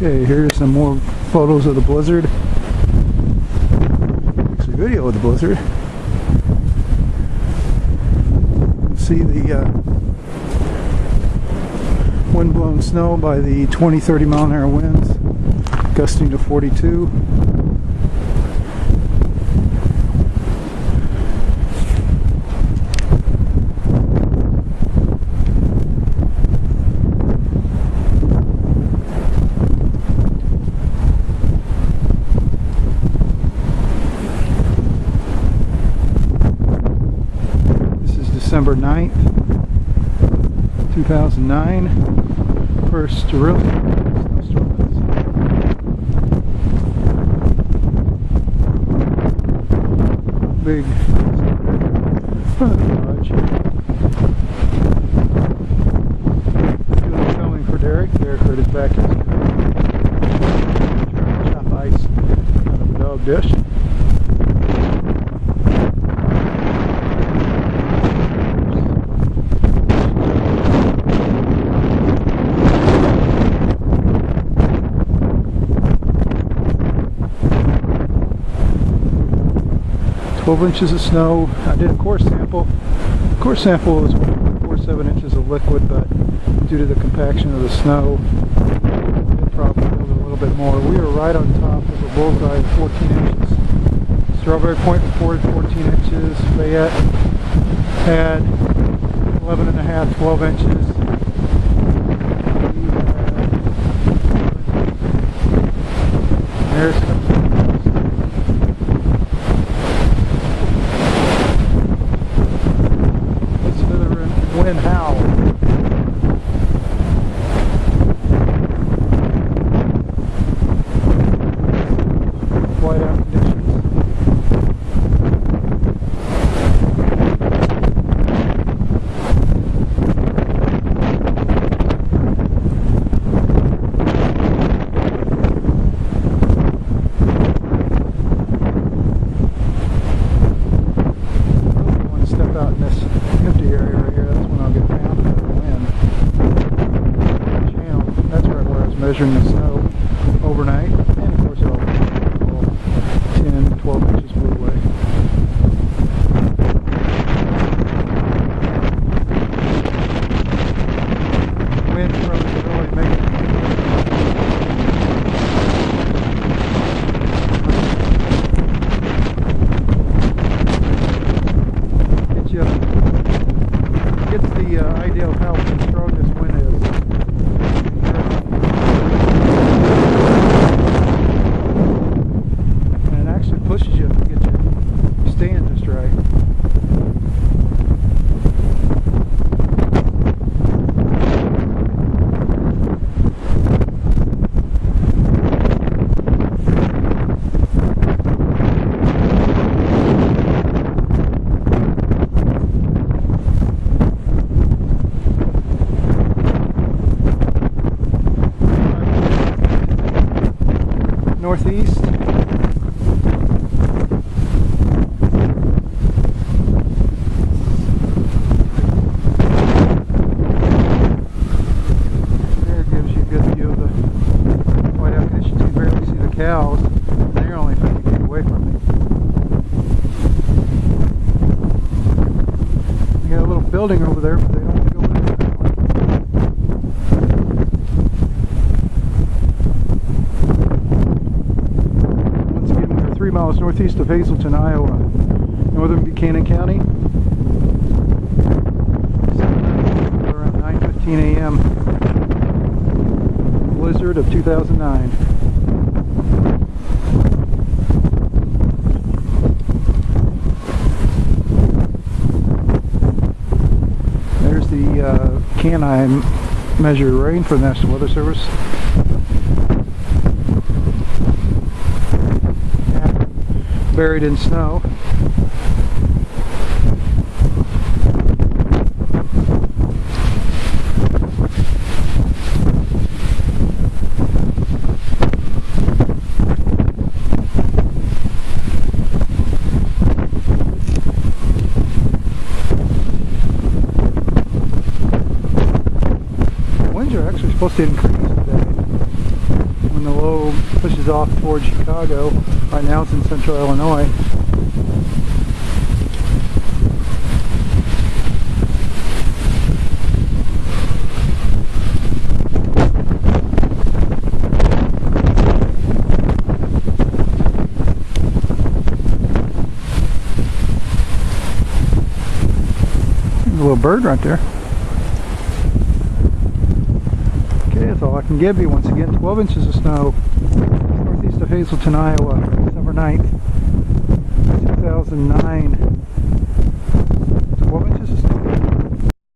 Okay, here's some more photos of the blizzard. Actually, video of the blizzard. You see the wind-blown snow by the 20-30 mile an hour winds, gusting to 42. December 9th, 2009, first real snowstorm of the season. Big front of the garage. Doing filming for Derek. Derek hurt his back in his car. Trying to chop ice out of a dog dish. 12 inches of snow. I did a core sample. The core sample was 1.47 inches of liquid, but due to the compaction of the snow, it probably filled it a little bit more. We were right on top of a bullseye of 14 inches. Strawberry Point reported 14 inches. Fayette had 11 and a half, 12 inches. There's wind howl. Whiteout conditions. I really want to step out in this empty area right here. That's when I'll get pounded by the wind. Channel. That's right where I was measuring the snow overnight. And of course, all 10, 12 inches blew away. Wind from really making gets the idea of how strong this wind is. And it actually pushes you to get your stand just right. Northeast. There gives you a good view of the whiteout conditions. You can barely see the cows. They're only 50 feet away from me. We got a little building over there, but they don't go in that one. 3 miles northeast of Hazleton, Iowa, northern Buchanan County. Around 9:15 a.m. Blizzard of 2009. There's the can I measure rain for the National Weather Service. Buried in snow. Winds are actually supposed to increase today. the low pushes off towards Chicago. Right now it's in central Illinois. There's a little bird right there. Okay, that's all I can give you. Once again, 12 inches of snow northeast of Hazleton, Iowa, December 9th, 2009. 12 inches of snow.